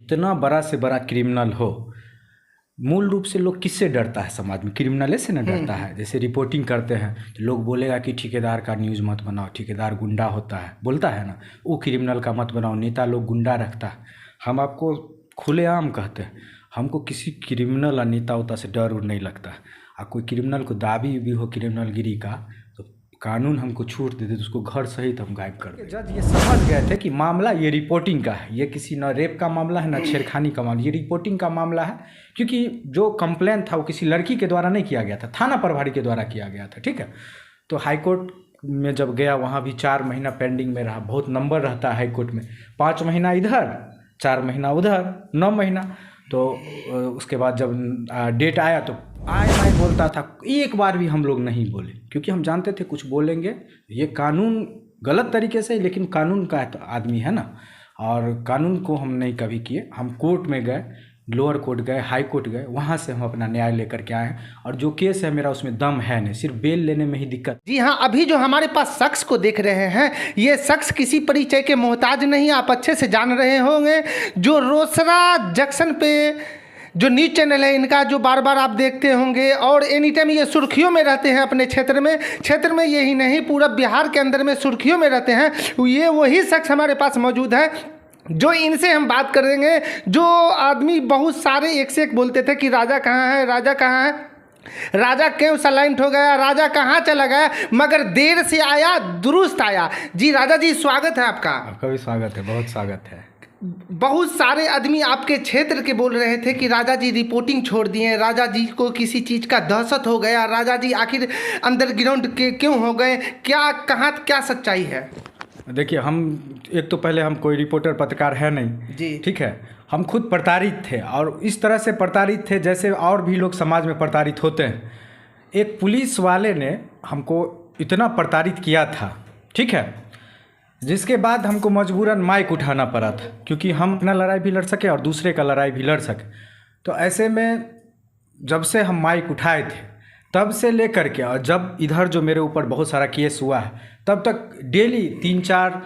इतना बड़ा से बड़ा क्रिमिनल हो, मूल रूप से लोग किससे डरता है समाज में? क्रिमिनल से ना डरता है। जैसे रिपोर्टिंग करते हैं तो लोग बोलेगा कि ठेकेदार का न्यूज़ मत बनाओ, ठेकेदार गुंडा होता है, बोलता है ना, वो क्रिमिनल का मत बनाओ, नेता लोग गुंडा रखता है। हम आपको खुलेआम कहते हैं, हमको किसी क्रिमिनल और नेता उता से डर नहीं लगता है। और कोई क्रिमिनल को दाबी भी हो क्रिमिनलगिरी का तो कानून हमको छूट देते तो उसको घर सहित हम गायब कर देते। जज ये समझ गए थे कि मामला ये रिपोर्टिंग का है, ये किसी न रेप का मामला है, न छेड़खानी का मामला, ये रिपोर्टिंग का मामला है। क्योंकि जो कंप्लेन था वो किसी लड़की के द्वारा नहीं किया गया था, थाना प्रभारी के द्वारा किया गया था। ठीक है, तो हाईकोर्ट में जब गया वहाँ भी 4 महीना पेंडिंग में रहा। बहुत नंबर रहता है हाईकोर्ट में, 5 महीना इधर, 4 महीना उधर, 9 महीना। तो उसके बाद जब डेट आया तो आए बोलता था, एक बार भी हम लोग नहीं बोले, क्योंकि हम जानते थे कुछ बोलेंगे। ये कानून गलत तरीके से, लेकिन कानून का तो आदमी है ना, और कानून को हम नहीं कभी किए। हम कोर्ट में गए, लोअर कोर्ट गए, हाई कोर्ट गए, वहाँ से हम अपना न्याय लेकर के आए हैं। और जो केस है मेरा उसमें दम है नहीं, सिर्फ बेल लेने में ही दिक्कत। जी हाँ, अभी जो हमारे पास शख्स को देख रहे हैं, ये शख्स किसी परिचय के मोहताज नहीं, आप अच्छे से जान रहे होंगे। जो रोसड़ा जंक्शन पे जो न्यूज़ चैनल है इनका, जो बार बार आप देखते होंगे, और एनी टाइम ये सुर्खियों में रहते हैं अपने क्षेत्र में यही नहीं पूरा बिहार के अंदर में सुर्खियों में रहते हैं। ये वही शख्स हमारे पास मौजूद है जो इनसे हम बात करेंगे। जो आदमी बहुत सारे एक से एक बोलते थे कि राजा कहाँ है, राजा कहाँ है, राजा क्यों साइलेंट हो गया, राजा कहाँ चला गया, मगर देर से आया दुरुस्त आया। जी राजा जी, स्वागत है आपका। आपका भी स्वागत है, बहुत स्वागत है। बहुत सारे आदमी आपके क्षेत्र के बोल रहे थे कि राजा जी रिपोर्टिंग छोड़ दिए, राजा जी को किसी चीज़ का दहशत हो गया, राजा जी आखिर अंडरग्राउंड के क्यों हो गए, क्या कहाँ क्या सच्चाई है? देखिए, हम एक तो पहले हम कोई रिपोर्टर पत्रकार है नहीं जी, ठीक है। हम खुद प्रताड़ित थे, और इस तरह से प्रताड़ित थे जैसे और भी लोग समाज में प्रताड़ित होते हैं। एक पुलिस वाले ने हमको इतना प्रताड़ित किया था, ठीक है, जिसके बाद हमको मजबूरन माइक उठाना पड़ा था, क्योंकि हम अपना लड़ाई भी लड़ सके और दूसरे का लड़ाई भी लड़ सके। तो ऐसे में जब से हम माइक उठाए थे तब से लेकर के, और जब इधर जो मेरे ऊपर बहुत सारा केस हुआ है, तब तक डेली 3-4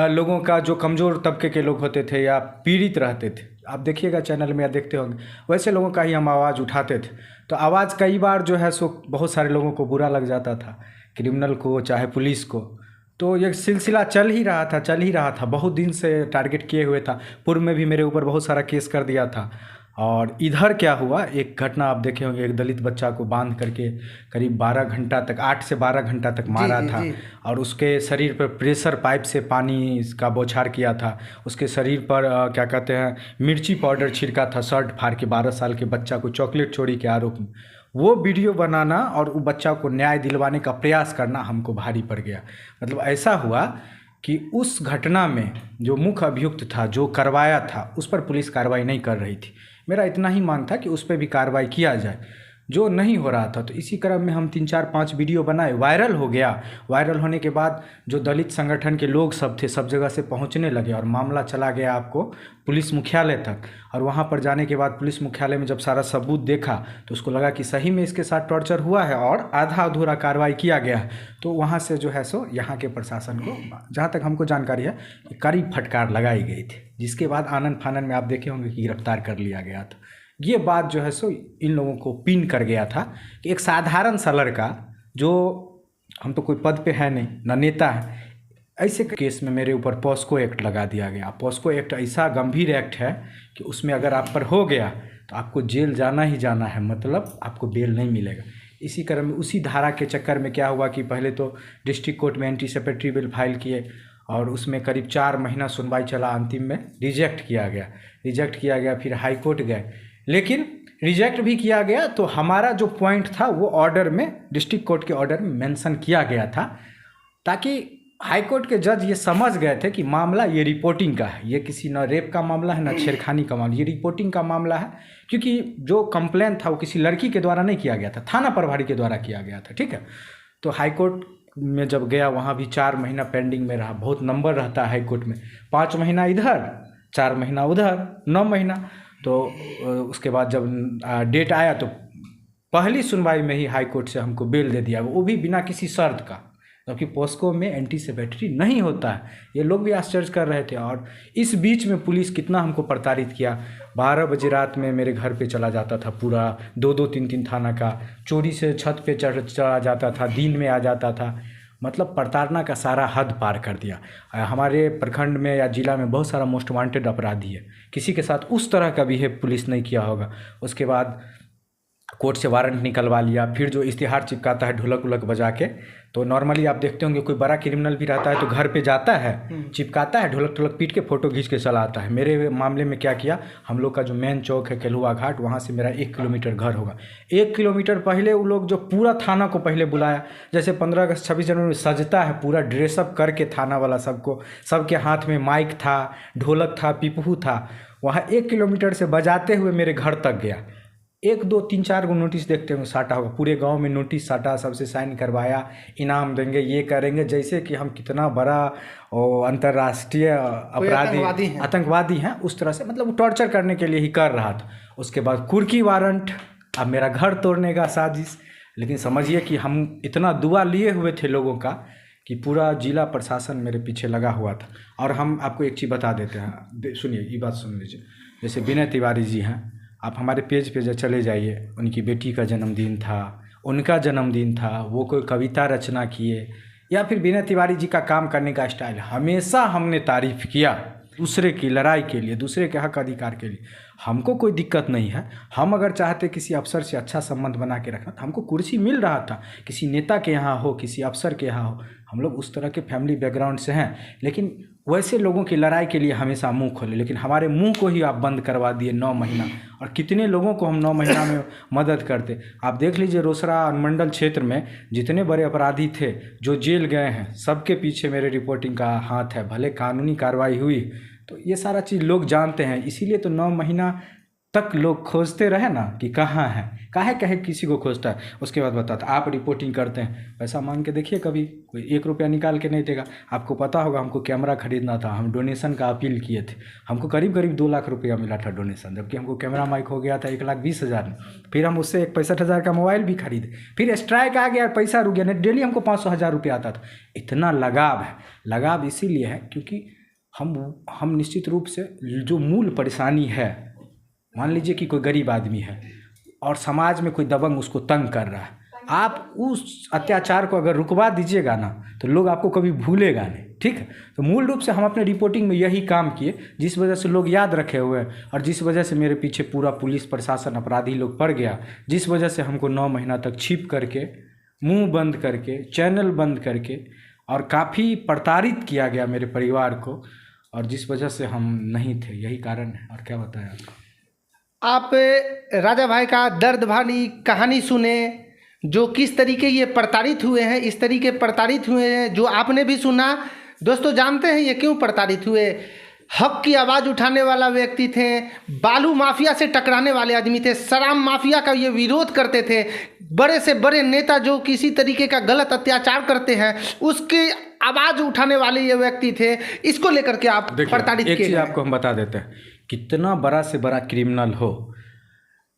लोगों का, जो कमज़ोर तबके के लोग होते थे या पीड़ित रहते थे, आप देखिएगा चैनल में या देखते होंगे, वैसे लोगों का ही हम आवाज़ उठाते थे। तो आवाज़ कई बार जो है सो बहुत सारे लोगों को बुरा लग जाता था, क्रिमिनल को चाहे पुलिस को। तो ये सिलसिला चल ही रहा था, बहुत दिन से टारगेट किए हुए था। पूर्व में भी मेरे ऊपर बहुत सारा केस कर दिया था। और इधर क्या हुआ, एक घटना आप देखे होंगे, एक दलित बच्चा को बांध करके करीब 12 घंटा तक, 8 से 12 घंटा तक मारा था। और उसके शरीर पर प्रेशर पाइप से पानी का बौछार किया था। उसके शरीर पर क्या कहते हैं, मिर्ची पाउडर छिड़का था, शर्ट फाड़ के 12 साल के बच्चा को चॉकलेट चोरी के आरोप में। वो वीडियो बनाना और वो बच्चा को न्याय दिलवाने का प्रयास करना हमको भारी पड़ गया। मतलब ऐसा हुआ कि उस घटना में जो मुख्य अभियुक्त था, जो करवाया था, उस पर पुलिस कार्रवाई नहीं कर रही थी। मेरा इतना ही मांग था कि उस पर भी कार्रवाई किया जाए, जो नहीं हो रहा था। तो इसी क्रम में हम 3-4-5 वीडियो बनाए, वायरल हो गया। वायरल होने के बाद जो दलित संगठन के लोग सब थे, सब जगह से पहुंचने लगे, और मामला चला गया आपको पुलिस मुख्यालय तक। और वहां पर जाने के बाद पुलिस मुख्यालय में जब सारा सबूत देखा तो उसको लगा कि सही में इसके साथ टॉर्चर हुआ है और आधा अधूरा कार्रवाई किया गया है। तो वहाँ से जो है सो यहाँ के प्रशासन को, जहाँ तक हमको जानकारी है, कड़ी फटकार लगाई गई थी, जिसके बाद आनन फानन में आप देखे होंगे कि गिरफ्तार कर लिया गया था। ये बात जो है सो इन लोगों को पिन कर गया था कि एक साधारण सा लड़का, जो हम तो कोई पद पे है नहीं, ना नेता है, ऐसे केस में मेरे ऊपर पॉस्को एक्ट लगा दिया गया। पॉस्को एक्ट ऐसा गंभीर एक्ट है कि उसमें अगर आप पर हो गया तो आपको जेल जाना ही जाना है, मतलब आपको बेल नहीं मिलेगा। इसी क्रम में उसी धारा के चक्कर में क्या हुआ कि पहले तो डिस्ट्रिक्ट कोर्ट में एंटीसिपेटरी बिल फाइल किए, और उसमें करीब 4 महीना सुनवाई चला, अंतिम में रिजेक्ट किया गया। फिर हाई कोर्ट गए, लेकिन रिजेक्ट भी किया गया तो हमारा जो पॉइंट था वो ऑर्डर में, डिस्ट्रिक्ट कोर्ट के ऑर्डर में मेंशन किया गया था, ताकि हाई कोर्ट के जज ये समझ गए थे कि मामला ये रिपोर्टिंग का है, ये किसी न रेप का मामला है, न छेड़खानी का मामला, ये रिपोर्टिंग का मामला है। क्योंकि जो कंप्लेन था वो किसी लड़की के द्वारा नहीं किया गया था, थाना प्रभारी के द्वारा किया गया था, ठीक है। तो हाई कोर्ट में जब गया वहाँ भी 4 महीना पेंडिंग में रहा। बहुत नंबर रहता है हाई कोर्ट में, 5 महीना इधर, 4 महीना उधर, 9 महीना। तो उसके बाद जब डेट आया तो पहली सुनवाई में ही हाई कोर्ट से हमको बेल दे दिया, वो भी बिना किसी शर्त का। जबकि पॉस्को में एंटी सेपेटरी नहीं होता है। ये लोग भी आश्चर्य कर रहे थे। और इस बीच में पुलिस कितना हमको प्रताड़ित किया। 12 बजे रात में मेरे घर पे चला जाता था, पूरा 2-2, 3-3 थाना का, चोरी से छत पे चढ़ा जाता था, दिन में आ जाता था। मतलब प्रताड़ना का सारा हद पार कर दिया। हमारे प्रखंड में या जिला में बहुत सारा मोस्ट वांटेड अपराधी है, किसी के साथ उस तरह का बिहेव पुलिस नहीं किया होगा। उसके बाद कोर्ट से वारंट निकलवा लिया। फिर जो इश्तिहार चिपकाता है ढोलक उलक बजा के, तो नॉर्मली आप देखते होंगे कोई बड़ा क्रिमिनल भी रहता है तो घर पे जाता है, चिपकाता है, ढोलक ढोलक पीट के फ़ोटो खींच के चला आता है। मेरे मामले में क्या किया, हम लोग का जो मेन चौक है केलुआ घाट, वहाँ से मेरा 1 किलोमीटर घर होगा। 1 किलोमीटर पहले वो लोग जो पूरा थाना को पहले बुलाया, जैसे 15 अगस्त 26 जनवरी में सजता है पूरा ड्रेसअप करके थाना वाला सबको, सबके हाथ में माइक था, ढोलक था, पिपहू था, वहाँ 1 किलोमीटर से बजाते हुए मेरे घर तक गया। 1, 2, 3, 4 को नोटिस देखते होंगे साटा होगा, पूरे गांव में नोटिस साटा, सबसे साइन करवाया, इनाम देंगे, ये करेंगे, जैसे कि हम कितना बड़ा अंतर्राष्ट्रीय अपराधी आतंकवादी हैं उस तरह से। मतलब वो टॉर्चर करने के लिए ही कर रहा था। उसके बाद कुर्की वारंट, अब मेरा घर तोड़ने का साजिश। लेकिन समझिए कि हम इतना दुआ लिए हुए थे लोगों का कि पूरा जिला प्रशासन मेरे पीछे लगा हुआ था। और हम आपको एक चीज़ बता देते हैं, सुनिए, ये बात सुन लीजिए। जैसे विनय तिवारी जी हैं, आप हमारे पेज पे जो चले जाइए, उनकी बेटी का जन्मदिन था, उनका जन्मदिन था, वो कोई कविता रचना किए, या फिर विनय तिवारी जी का काम करने का स्टाइल हमेशा हमने तारीफ़ किया। दूसरे की लड़ाई के लिए, दूसरे के हक अधिकार के लिए हमको कोई दिक्कत नहीं है। हम अगर चाहते किसी अफसर से अच्छा संबंध बना के रखना, तो हमको कुर्सी मिल रहा था, किसी नेता के यहाँ हो, किसी अफसर के यहाँ हो, हम लोग उस तरह के फैमिली बैकग्राउंड से हैं। लेकिन वैसे लोगों की लड़ाई के लिए हमेशा मुंह खोले, लेकिन हमारे मुंह को ही आप बंद करवा दिए 9 महीना। और कितने लोगों को हम 9 महीना में मदद करते। आप देख लीजिए, रोसड़ा अनुमंडल क्षेत्र में जितने बड़े अपराधी थे जो जेल गए हैं, सबके पीछे मेरे रिपोर्टिंग का हाथ है। भले कानूनी कार्रवाई हुई, तो ये सारा चीज़ लोग जानते हैं। इसीलिए तो 9 महीना तक लोग खोजते रहे ना कि कहाँ है, काहे कहे किसी को खोजता है। उसके बाद बताता, आप रिपोर्टिंग करते हैं, पैसा मांग के देखिए, कभी कोई 1 रुपया निकाल के नहीं देगा। आपको पता होगा, हमको कैमरा खरीदना था, हम डोनेशन का अपील किए थे, हमको करीब करीब 2 लाख रुपया मिला था डोनेशन, जबकि हमको कैमरा माइक हो गया था 1,20,000 में। फिर हम उससे 65,000 का मोबाइल भी खरीदे, फिर स्ट्राइक आ गया, पैसा रुक गया, नहीं डेली हमको 500,000 रुपया आता था। इतना लगाव है। लगाव इसीलिए है क्योंकि हम निश्चित रूप से जो मूल परेशानी है, मान लीजिए कि कोई गरीब आदमी है और समाज में कोई दबंग उसको तंग कर रहा है, आप उस अत्याचार को अगर रुकवा दीजिएगा ना, तो लोग आपको कभी भूलेगा नहीं। ठीक है, तो मूल रूप से हम अपने रिपोर्टिंग में यही काम किए, जिस वजह से लोग याद रखे हुए हैं, और जिस वजह से मेरे पीछे पूरा पुलिस प्रशासन अपराधी लोग पड़ गया, जिस वजह से हमको 9 महीना तक छिप करके, मुंह बंद करके, चैनल बंद करके, और काफ़ी प्रताड़ित किया गया मेरे परिवार को, और जिस वजह से हम नहीं थे, यही कारण है। और क्या बताया आपको। आप राजा भाई का दर्द भरी कहानी सुने, जो किस तरीके ये प्रताड़ित हुए हैं, इस तरीके प्रताड़ित हुए हैं, जो आपने भी सुना। दोस्तों, जानते हैं ये क्यों प्रताड़ित हुए? हक की आवाज़ उठाने वाला व्यक्ति थे, बालू माफिया से टकराने वाले आदमी थे, शराब माफिया का ये विरोध करते थे। बड़े से बड़े नेता जो किसी तरीके का गलत अत्याचार करते हैं, उसकी आवाज़ उठाने वाले ये व्यक्ति थे। इसको लेकर के आप प्रताड़ित किए। एक चीज़ आपको हम बता देते हैं, कितना बड़ा से बड़ा क्रिमिनल हो,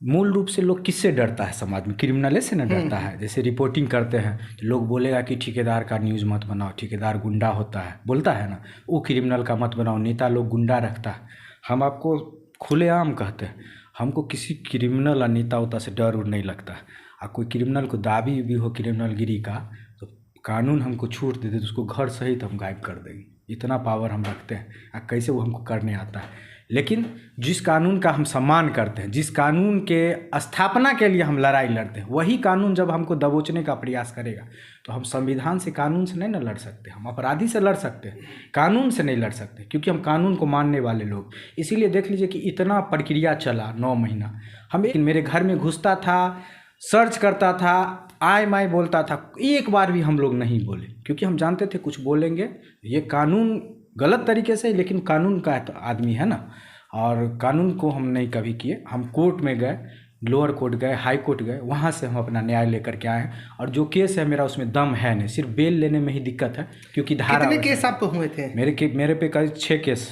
मूल रूप से लोग किससे डरता है समाज में? क्रिमिनल से ना डरता है। जैसे रिपोर्टिंग करते हैं तो लोग बोलेगा कि ठेकेदार का न्यूज़ मत बनाओ, ठेकेदार गुंडा होता है, बोलता है ना, वो क्रिमिनल का मत बनाओ, नेता लोग गुंडा रखता है। हम आपको खुलेआम कहते हैं, हमको किसी क्रिमिनल या नेता उता से डर उड़ नहीं लगता है। और कोई क्रिमिनल को दाबी भी हो क्रिमिनल गिरी का, तो कानून हमको छूट दे दे तो उसको घर सहित हम गायब कर देंगे। इतना पावर हम रखते हैं। कैसे वो हमको करने आता है। लेकिन जिस कानून का हम सम्मान करते हैं, जिस कानून के स्थापना के लिए हम लड़ाई लड़ते हैं, वही कानून जब हमको दबोचने का प्रयास करेगा, तो हम संविधान से, कानून से नहीं ना लड़ सकते। हम अपराधी से लड़ सकते हैं, कानून से नहीं लड़ सकते, क्योंकि हम कानून को मानने वाले लोग। इसीलिए देख लीजिए कि इतना प्रक्रिया चला 9 महीना। हम मेरे घर में घुसता था, सर्च करता था, आय माय बोलता था, एक बार भी हम लोग नहीं बोले, क्योंकि हम जानते थे कुछ बोलेंगे, ये कानून गलत तरीके से, लेकिन कानून का आदमी है ना, और कानून को हम नहीं कभी किए। हम कोर्ट में गए, लोअर कोर्ट गए, हाई कोर्ट गए, वहाँ से हम अपना न्याय लेकर के आए हैं। और जो केस है मेरा उसमें दम है नहीं, सिर्फ बेल लेने में ही दिक्कत है, क्योंकि धारा कितने केस आप पे हुए थे? मेरे पे करीब 6 केस।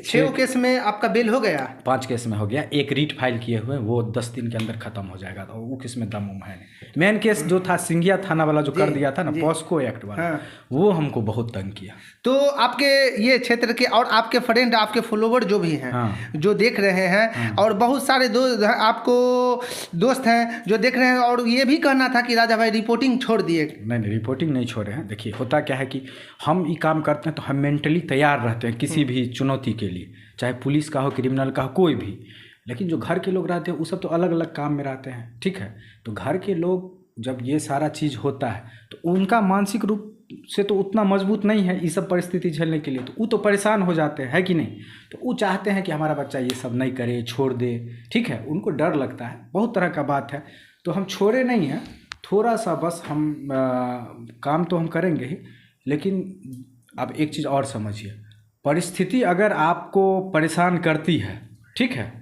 6 केस में आपका बेल हो गया? 5 केस में हो गया। एक रीट फाइल किए हुए, वो 10 दिन के अंदर खत्म हो जाएगा, तो वो किस में दम है नहीं। मेन केस जो था सिंघिया थाना वाला जो कर दिया था ना, पॉस्को एक्ट वाला, हाँ। वो हमको बहुत तंग किया। तो आपके ये क्षेत्र के और आपके फ्रेंड, आपके फॉलोवर जो भी हैं, हाँ। जो देख रहे हैं, और बहुत सारे आपको दोस्त हैं जो देख रहे हैं, और ये भी कहना था कि राजा भाई रिपोर्टिंग छोड़ दिए। नहीं, रिपोर्टिंग नहीं छोड़े हैं। देखिए होता क्या है कि हम ये काम करते हैं तो हम मेंटली तैयार रहते हैं किसी भी चुनौती के लिए, चाहे पुलिस का हो, क्रिमिनल का हो, कोई भी। लेकिन जो घर के लोग रहते हैं वो सब तो अलग अलग काम में रहते हैं, ठीक है। तो घर के लोग जब ये सारा चीज़ होता है तो उनका मानसिक रूप से तो उतना मजबूत नहीं है ये सब परिस्थिति झेलने के लिए, तो वो तो परेशान हो जाते हैं, है कि नहीं। तो वो चाहते हैं कि हमारा बच्चा ये सब नहीं करे, छोड़ दे, ठीक है। उनको डर लगता है, बहुत तरह का बात है। तो हम छोड़े नहीं हैं, थोड़ा सा बस हम काम तो हम करेंगे ही, लेकिन अब एक चीज़ और समझिए, परिस्थिति अगर आपको परेशान करती है, ठीक है,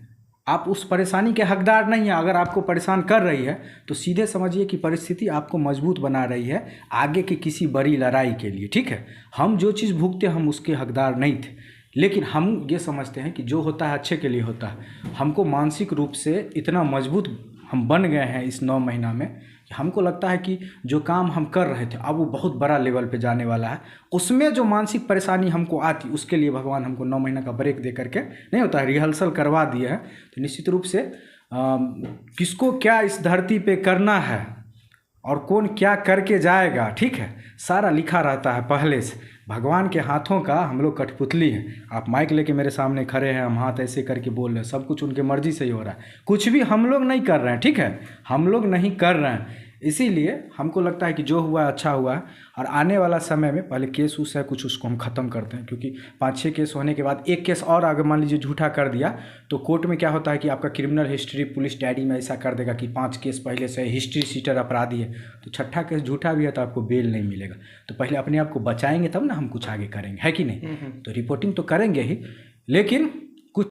आप उस परेशानी के हकदार नहीं हैं। अगर आपको परेशान कर रही है तो सीधे समझिए कि परिस्थिति आपको मजबूत बना रही है आगे की किसी बड़ी लड़ाई के लिए, ठीक है। हम जो चीज़ भुगते हम उसके हकदार नहीं थे, लेकिन हम ये समझते हैं कि जो होता है अच्छे के लिए होता है। हमको मानसिक रूप से इतना मजबूत हम बन गए हैं इस 9 महीना में, हमको लगता है कि जो काम हम कर रहे थे अब वो बहुत बड़ा लेवल पे जाने वाला है। उसमें जो मानसिक परेशानी हमको आती, उसके लिए भगवान हमको 9 महीना का ब्रेक दे करके, नहीं होता है, रिहर्सल करवा दिए हैं। तो निश्चित रूप से किसको क्या इस धरती पे करना है और कौन क्या करके जाएगा, ठीक है, सारा लिखा रहता है पहले से। भगवान के हाथों का हम लोग कठपुतली हैं। आप माइक लेके मेरे सामने खड़े हैं, हम हाथ ऐसे करके बोल रहे हैं, सब कुछ उनके मर्जी से ही हो रहा है। कुछ भी हम लोग नहीं कर रहे हैं, ठीक है, हम लोग नहीं कर रहे हैं। इसीलिए हमको लगता है कि जो हुआ अच्छा हुआ है, और आने वाला समय में पहले केस उस है कुछ, उसको हम ख़त्म करते हैं। क्योंकि 5-6 केस होने के बाद एक केस और अगर मान लीजिए झूठा कर दिया तो कोर्ट में क्या होता है कि आपका क्रिमिनल हिस्ट्री पुलिस डायरी में ऐसा कर देगा कि 5 केस पहले से हिस्ट्री सीटर अपराधी है, तो 6ठा केस झूठा भी है तो आपको बेल नहीं मिलेगा। तो पहले अपने आप को बचाएंगे तब ना हम कुछ आगे करेंगे, है कि नहीं। तो रिपोर्टिंग तो करेंगे ही, लेकिन